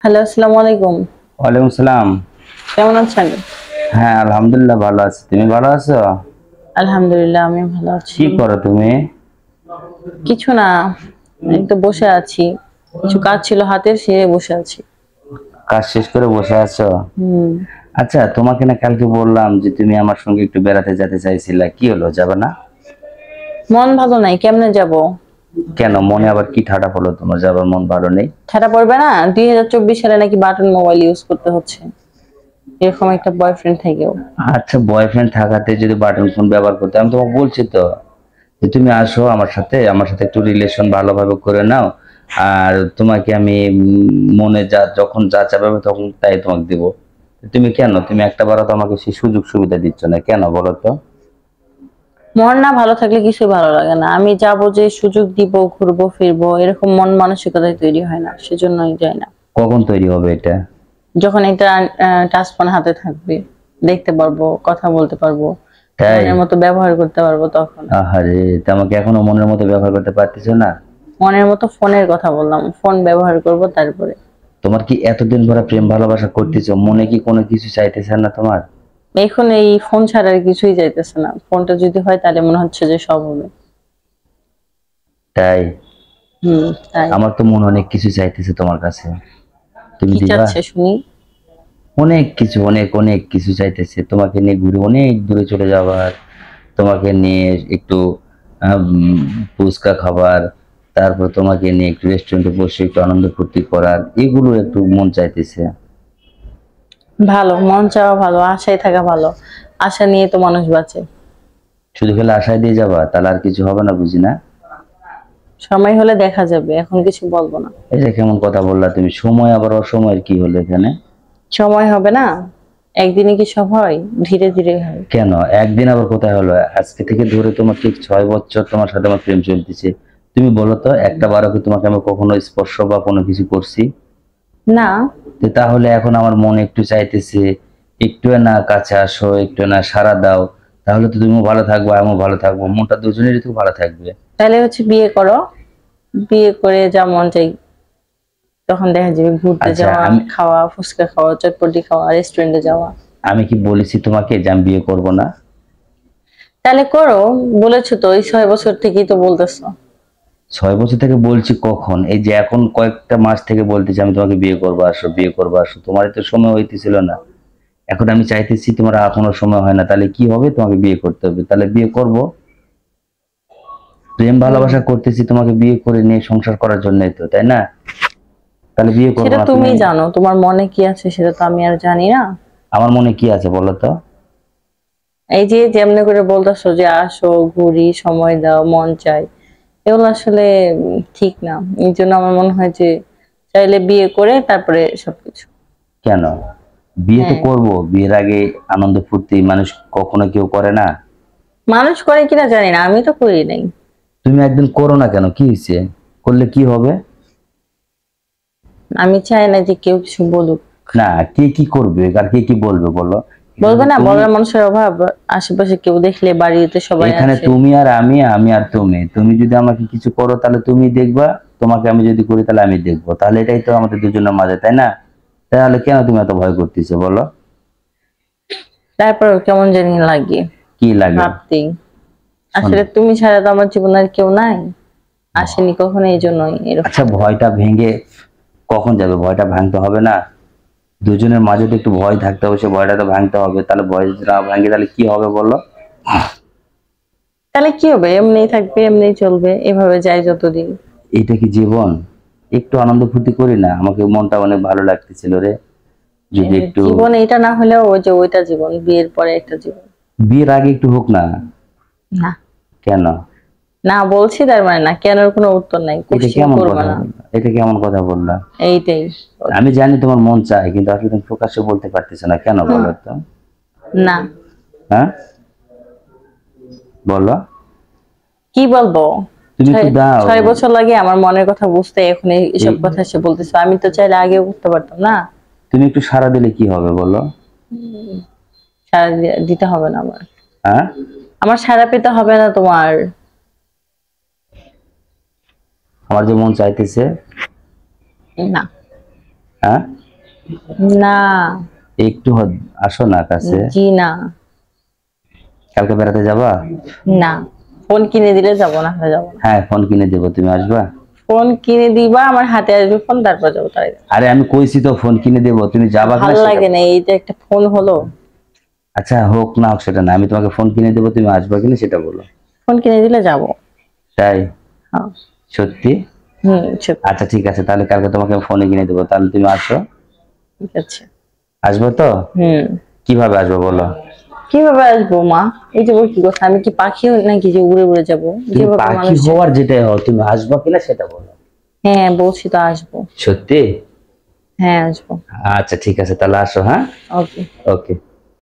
Hello, আসসালামু আলাইকুম। ওয়ালাইকুম সালাম। কেমন আছেন? হ্যাঁ, আলহামদুলিল্লাহ ভালো আছি। তুমি ভালো আছো? আলহামদুলিল্লাহ, আমি ভালো আছি। কি করো তুমি? কিছু না, এই তো বসে আছি। কিছু কাজ ছিল হাতের, সে বসে আছি। কাজ শেষ করে বসে আছো? হুম। আচ্ছা, তোমাকে না কালকে বললাম যে তুমি আমার সঙ্গে একটু বেড়াতে যেতে চাইছিলা, কি হলো, যাবে না? মন ভালো নাই, কেমনে যাব? কেন, মনে আবার কি ঠাডা পড়লো তোমার যাবার মন ভালো নেই? ঠাডা পড়বে না? 2024 সালে নাকি বাটন মোবাইল ইউজ করতে হচ্ছে, এরকম একটা বয়ফ্রেন্ড থেকেও। আচ্ছা, বয়ফ্রেন্ড থাকাতে যদি বাটন ফোন ব্যবহার করতে, আমি তোমাকে বলছি তো যে তুমি আসো আমার সাথে একটু রিলেশন ভালোভাবে করে নাও। আর তোমাকে আমি মনে যখন যা চাবে আমি তখন তাই তোমাকে দিব। তুমি একটা বারও তো আমাকে সেই সুযোগ সুবিধা দিচ্ছ না, কেন বলো তো? মন না ভালো থাকলে কিছুই ভালো লাগে না। আমি যাব, যে সুযোগ দিব, ঘুরবো ফিরবো, এরকম মন মানসিকতাই তৈরি হয় না, সেজন্যই যাই না। কখন তৈরি হবে এটা? যখন এটা টাচ ফোন হাতে থাকবে, দেখতে পারবো, কথা বলতে পারবো, তাই? মনের মতো ব্যবহার করতে পারবো তখন। আহারে, তা আমাকে এখনো মনের মতো ব্যবহার করতে পারতেছো না? মনের মতো ফোনের কথা বললাম, ফোন ব্যবহার করব তারপরে। তোমার কি এতদিন ধরে প্রেম ভালোবাসা করতেছো, মনে কি কোনো কিছু চাইতেছে না তোমার? এখন এই ফোন ছাড়া আর কিছুই যাইতেছে না। ফোনটা যদি হয় তাহলে মনে হচ্ছে যে সব হবে। তাই? তাই। আমার তো মনে অনেক কিছু চাইতেছে তোমার কাছে, তুমি কি দিবা? চাচ্ছে শুনি? অনেক কিছু, অনেক অনেক কিছু চাইতেছে, তোমাকে নিয়ে ঘুরে অনেক দূরে চলে যাওয়ার, তোমাকে নিয়ে একটু ফুচকা খাবার, তারপর তোমাকে নিয়ে একটু রেস্টুরেন্টে বসে একটু আনন্দ ফুর্তি করার, এগুলো একটু মন চাইতেছে। ভালো, মন চাওয়া ভালো, আশায় থাকা ভালো। আশা নিয়ে তো মানুষ বাঁচে। শুধু খেলে আশায় দিয়ে যাবা, তাহলে আর কিছু হবে না বুঝি না? সময় হলে দেখা যাবে, এখন কিছু বলবো না। এই যে কেমন কথা বললা তুমি, সময় আবার অসময়ের কি হলো এখানে? সময় হবে না, একদিনে কি সব হয়? ধীরে ধীরে হয়। কেন একদিন আবার কোথায় হলো? আজকে থেকে ধরে তোমার ঠিক 6 বছর তোমার সাথে আমার প্রেম চলতেছে। তুমি বলো তো, একটা বারও কি তোমাকে আমি কখনো স্পর্শ বা কোনো কিছু করছি? না। তো তাহলে এখন আমার মন একটু চাইতেছে, একটু না কাছে আসো, একটু না সাড়া দাও, তাহলে তো তুমিও ভালো থাকবো, আমিও ভালো থাকবো, মনটা দুজনেরই তো ভালো থাকবে। তাহলে হচ্ছে বিয়ে করো, বিয়ে করে যা মন চাই তখন দেখা যাবে, ঘুরতে আচ্ছা, যাওয়া, খাওয়া, ফুচকা খাওয়া, চটপটি খাওয়া, রেস্টুরেন্টে যাওয়া। আমি কি বলেছি তোমাকে যে আমি বিয়ে করবো না? তাহলে করো। বলেছো তো, এই 6 বছর থেকেই তো বলতেছো। 6 বছর থেকে বলছি কখন? এই যে এখন কয়েকটা মাস থেকে বলতেছি আমি তোমাকে বিয়ে করবো, আসো বিয়ে করবো আসো, তোমার তো সময় হইতেছিল না। এখন আমি চাইতেছি তোমার এখনো সময় হয় না, তাহলে কি হবে, তোমাকে বিয়ে করতে হবে, তাহলে বিয়ে করব। প্রেম হুম। ভালোবাসা করতেছি তোমাকে বিয়ে করে নিয়ে সংসার করার জন্যই তো, তাই না? তাহলে বিয়ে করবো সেটা না তুমি তুমি? জানো, তোমার মনে কি আছে সেটা তো আমি আর জানি না। আমার মনে কি আছে বলো তো? এই যে যেমনি করে বলতেছো যে আসো, ঘুরি, সময় দাও, মন চাই, এগুলো আসলে ঠিক না। এই জন্য আমার মনে হয় যে চাইলে বিয়ে করে তারপরে সবকিছু। কেন? বিয়ে তো হ্যাঁ। করব, বিয়ের আগে আনন্দ ফুর্তি মানুষ কখনো কেউ করে না? মানুষ করে কিনা জানি না, আমি তো করি নাই। তুমি একদিন করো না কেন, কি হয়েছে? করলে কি হবে? আমি চাই না যে কেউ কিছু বলুক। না, কে কি করবে আর কে কি বলবে বলো? এখানে বলবে তো না, তুমি, বলার মানুষের অভাব। আশেপাশে কেউ দেখলে, বাড়িতে সবাই এখানে আছে। তুমি আর আমি, আমি আর তুমি, তুমি যদি আমাকে কিছু করো তাহলে তুমি দেখবা, তোমাকে আমি যদি করি তাহলে আমি দেখবো, তাহলে এটাই তো আমাদের দুজনের মাঝে, তাই না? তাহলে কেন তুমি এত ভয় করতেছো বলো? তারপর কেমন জানি লাগে কি লাগে? ভাবতেই। শোনো, আসলে তুমি ছাড়া তো আমার জীবনে আর কেউ নাই, আসেনি কখনো, এই জন্যই আচ্ছা, এরকম। ভয়টা ভেঙে কখন যাবে? ভয়টা ভাঙতে হবে না? দুজনের মাঝে তো একটু ভয় থাকতে হবে, সে ভয়টা তো ভাঙতে হবে, তাহলে ভয় যদি না ভাঙে তাহলে কি হবে বলো? তাহলে কি হবে? এমনিই থাকবে, এমনিই চলবে, এভাবে যাই যতদিন। এটা কি জীবন? একটু আনন্দ ফুর্তি করি না, আমাকে মনটা অনেক ভালো লাগতেছিল রে, যদি একটু। জীবন এটা না হলেও ওই যে ওইটা জীবন, বিয়ের পরে একটা জীবন। বিয়ের আগে একটু হোক না? না। কেন? না বলছি তার মানে না, কেন কোনো উত্তর নাই, এটা কোশ্চিন কেমন করবে কথা না। বললা, এটা কেমন কথা বললা? এইটাই। আমি জানি তোমার মন চায়, কিন্তু আসলে তুমি প্রকাশ্যে বলতে পারতেছো না, কেন হুম। বলো তো? না। হ্যাঁ, বলো। কি বলবো? তুমি একটু ছয় দাও। 6 বছর লাগে আমার মনের কথা বুঝতে, এখন এসব এই, কথা এসে বলতেছো। আমি তো চাইলে আগেও বুঝতে পারতাম না। তুমি একটু সাড়া দিলে কি হবে বলো? সাড়া দিতে হবে না আমার। হ্যাঁ, আমার সাড়া পেতে হবে না তোমার। আমার যে মন চাইতেছে। না। হ্যাঁ, না। একটু আসো না কাছে। জি না। কালকে বেড়াতে যাবা? না, ফোন কিনে দিলে যাবো, না হলে যাবো না। হ্যাঁ ফোন কিনে দেবো, তুমি আসবা? ফোন কিনে দিবা, আমার হাতে আসবে ফোন, তারপর যাবো তাই। আরে আমি কইছি তো ফোন কিনে দেবো, তুমি যাবা কিনা ভালো সেটা লাগে বলো। না, এই যে একটা ফোন হলো। আচ্ছা হোক না হোক সেটা না, আমি তোমাকে ফোন কিনে দেবো, তুমি আসবা কিনা সেটা বলো। ফোন কিনে দিলে যাবো। তাই? হ্যাঁ। সত্যি? সত্যি। আচ্ছা ঠিক আছে, তাহলে কালকে তোমাকে ফোনে কিনে দেবো, তাহলে তুমি আসো। ঠিক আছে। আসবো তো? হুম। কিভাবে আসবো বলো? কিভাবে আসবো মা? এই যে ওর কি কথা, আমি কি পাখি নাকি যে উড়ে উড়ে যাবো? তুমি যেভাবে পাখি মানুষ যায়। হওয়ার যেটাই হও, তুমি আসবা কিনা সেটা বলো। হ্যাঁ বলছি তো, আসবো। সত্যি? হ্যাঁ আসবো। আচ্ছা ঠিক আছে, তাহলে আসো, হ্যাঁ। ওকে। ওকে।